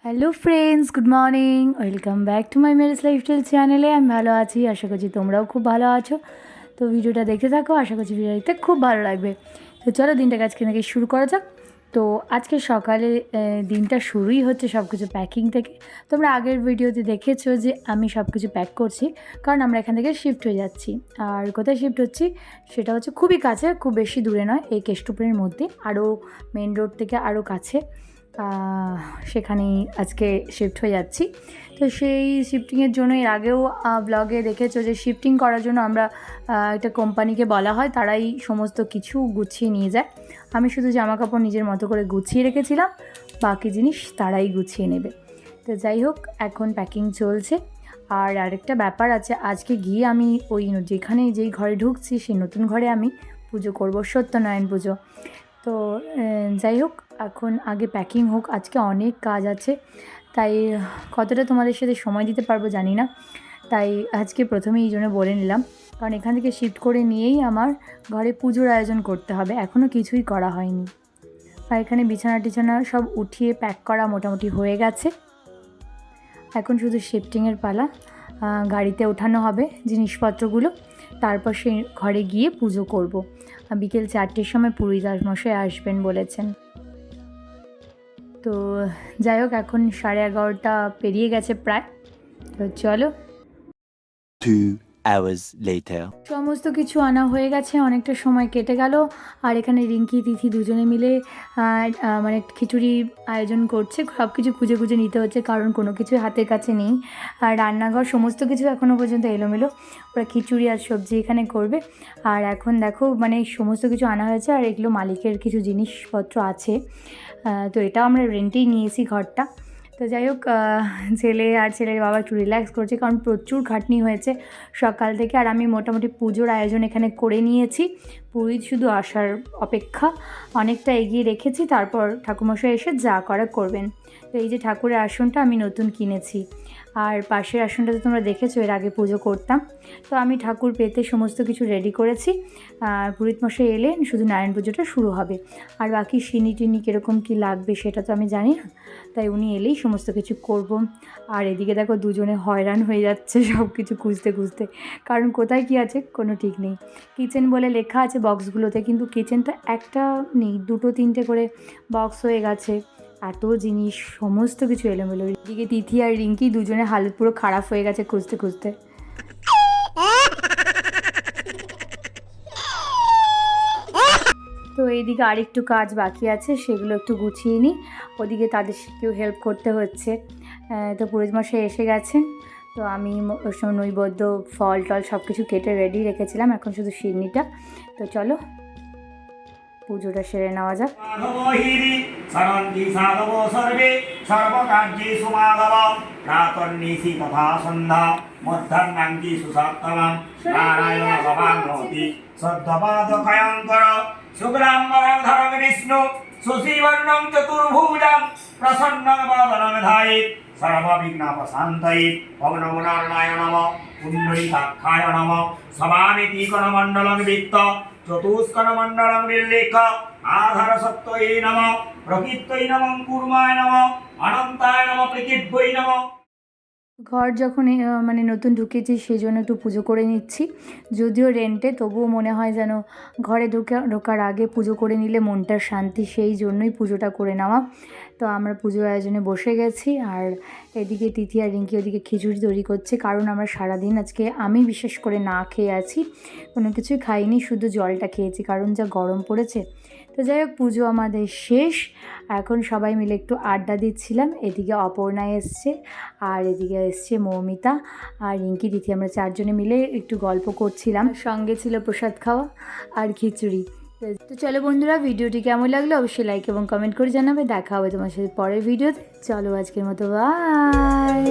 Hello friends, good morning, welcome back to my Mary's lifestyle চ্যানেলে। আমি ভালো আছি, আশা করছি তোমরাও খুব ভালো আছো। তো ভিডিওটা দেখতে থাকো, আশা করছি ভিডিও দেখতে খুব ভালো লাগবে। তো চলো দিনটাকে আজকে থেকে শুরু করা যাক। তো আজকে সকালে দিনটা শুরুই হচ্ছে সব কিছু প্যাকিং থেকে। তোমরা আগের ভিডিওতে দেখেছো যে আমি সব কিছু প্যাক করছি, কারণ আমরা এখান থেকে শিফট হয়ে যাচ্ছি। আর কোথায় শিফট হচ্ছি সেটা হচ্ছে খুবই কাছে, খুব বেশি দূরে নয়, এই কেষ্টপুরের মধ্যে, আরও মেন রোড থেকে আরও কাছে। সেখানেই আজকে শিফট হয়ে যাচ্ছি। তো সেই শিফটিংয়ের জন্য এর আগেও ব্লগে দেখেছো যে শিফটিং করার জন্য আমরা একটা কোম্পানিকে বলা হয়, তারাই সমস্ত কিছু গুছিয়ে নিয়ে যায়। আমি শুধু জামাকাপড় নিজের মতো করে গুছিয়ে রেখেছিলাম, বাকি জিনিস তারাই গুছিয়ে নেবে। তো যাই হোক, এখন প্যাকিং চলছে। আর আরেকটা ব্যাপার আছে, আজকে গিয়ে আমি ওই যেই ঘরে ঢুকছি সেই নতুন ঘরে আমি পুজো করব, সত্যনারায়ণ পুজো। তো যাই হোক, এখন আগে প্যাকিং হোক, আজকে অনেক কাজ আছে, তাই কতটা তোমাদের সাথে সময় দিতে পারবো জানি না। তাই আজকে প্রথমেই এই জন্য বলে নিলাম, কারণ এখান থেকে শিফট করে নিয়েই আমার ঘরে পুজোর আয়োজন করতে হবে, এখনও কিছুই করা হয়নি। আর এখানে বিছানা টিছানা সব উঠিয়ে প্যাক করা মোটামুটি হয়ে গেছে। এখন শুধু শিফটিংয়ের পালা, গাড়িতে ওঠানো হবে জিনিসপত্রগুলো, তারপর সেই ঘরে গিয়ে পুজো করব। বিকেল 4টের সময় পুরোহিত মশাই আসবেন বলেছেন। তো যাই হোক, এখন 11:30 পেরিয়ে গেছে প্রায়। তো চলো। 2 hours later. সমস্ত কিছু আনা হয়ে গেছে, অনেকটা সময় কেটে গেল। আর এখানে রিঙ্কি তিথি দুজনে মিলে মানে খিচুড়ি আয়োজন করছে। সব কিছু খুঁজে খুঁজে নিতে হচ্ছে, কারণ কোনো কিছু হাতের কাছে নেই। আর রান্নাঘর সমস্ত কিছু এখনও পর্যন্ত এলোমেলো। ওরা খিচুড়ি আর সবজি এখানে করবে। আর এখন দেখো, মানে সমস্ত কিছু আনা হয়েছে, আর এগুলো মালিকের কিছু জিনিসপত্র আছে। তো এটাও আমরা রেন্টেই নিয়েছি ঘরটা। তো যাই হোক, ছেলে আর ছেলের বাবা একটু রিল্যাক্স করছে, কারণ প্রচুর খাটনি হয়েছে সকাল থেকে। আর আমি মোটামুটি পুজোর আয়োজন এখানে করে নিয়েছি, পুরোহিত শুধু আসার অপেক্ষা, অনেকটা এগিয়ে রেখেছি। তারপর ঠাকুরমশাই এসে যা করা করবেন। তো এই যে ঠাকুরের আসনটা আমি নতুন কিনেছি, আর পাশের আসনটা তো তোমরা দেখেছো, এর আগে পুজো করতাম। তো আমি ঠাকুর পেতে সমস্ত কিছু রেডি করেছি। পুরোহিত মশাই এলে শুধু নারায়ণ পুজোটা শুরু হবে। আর বাকি সিনি টিনি কীরকম কী লাগবে সেটা তো আমি জানি না, তাই উনি এলেই সমস্ত কিছু করব। আর এদিকে দেখো, দুজনে হয়রান হয়ে যাচ্ছে সব কিছু খুঁজতে খুঁজতে, কারণ কোথায় কী আছে কোনো ঠিক নেই। কিচেন বলে লেখা আছে বক্সগুলোতে, কিন্তু কিচেন তো একটা নেই, 2-3টে করে বক্স হয়ে গেছে। এত জিনিস, সমস্ত কিছু এলোমেলো। এদিকে তিথি আর রিঙ্কি দুজনের হালত পুরো খারাপ হয়ে গেছে খুঁজতে খুঁজতে। তো এইদিকে আরেকটু কাজ বাকি আছে, সেগুলো একটু গুছিয়ে নিই। ওদিকে তাদের কেউ হেল্প করতে হচ্ছে। তো পুরোহিত মশাই এসে গেছেন। তো আমি নৈবেদ্য ফল টল সব কিছু কেটে রেডি রেখেছিলাম, এখন শুধু সিন্নিটা। তো চলো পুজোটা সেরে নেওয়া যাক। শুক্লাম্বরধরং বিষ্ণু শশীবর্ণং চতুর্ভুজং প্রসন্নং বদনং ধ্যায়েৎ সর্ববিঘ্নোপশান্তয়ে। ওম নমো নারায়ণায় নমঃ। পুণ্ডরীকাক্ষায় নমঃ। সমামিতিকণমণ্ডলং বিত্ত চতুষ্কণমণ্ডলং বিল্লিখ আধার সত্যয়ে নমঃ। প্রকৃত্যৈ নমঃ। কুর্মায় নমঃ। অনন্তায় নমঃ। প্রকৃতিভ্যৈ নমঃ। ঘর যখন মানে নতুন ঢুকেছি, সেই জন্য একটু পুজো করে নিচ্ছি। যদিও রেন্টে, তবুও মনে হয় যেন ঘরে ঢোকার আগে পুজো করে নিলে মনটার শান্তি, সেই জন্যই পুজোটা করে নেওয়া। তো আমরা পুজোর আয়োজনে বসে গেছি। আর এদিকে তিথি আর রিঙ্কি ওদিকে খিচুড়ি তৈরি করছে, কারণ আমরা সারাদিন আজকে আমি বিশেষ করে না খেয়ে আছি, কোনো কিছুই খাইনি, শুধু জলটা খেয়েছি, কারণ যা গরম পড়েছে। তো যাই হোক, পুজো আমাদের শেষ। এখন সবাই মিলে একটু আড্ডা দিচ্ছিলাম। এদিকে অপর্ণা এসছে, আর এদিকে এসছে মৌমিতা আর রিঙ্কি তিথি। আমরা 4জনে মিলে একটু গল্প করছিলাম, সঙ্গে ছিল প্রসাদ খাওয়া আর খিচুড়ি। তো চলো বন্ধুরা, ভিডিওটি কেমন লাগলো অবশ্যই লাইক এবং কমেন্ট করে জানাবে। দেখা হবে তোমার সাথে পরের ভিডিওতে। চলো আজকের মতো বাই।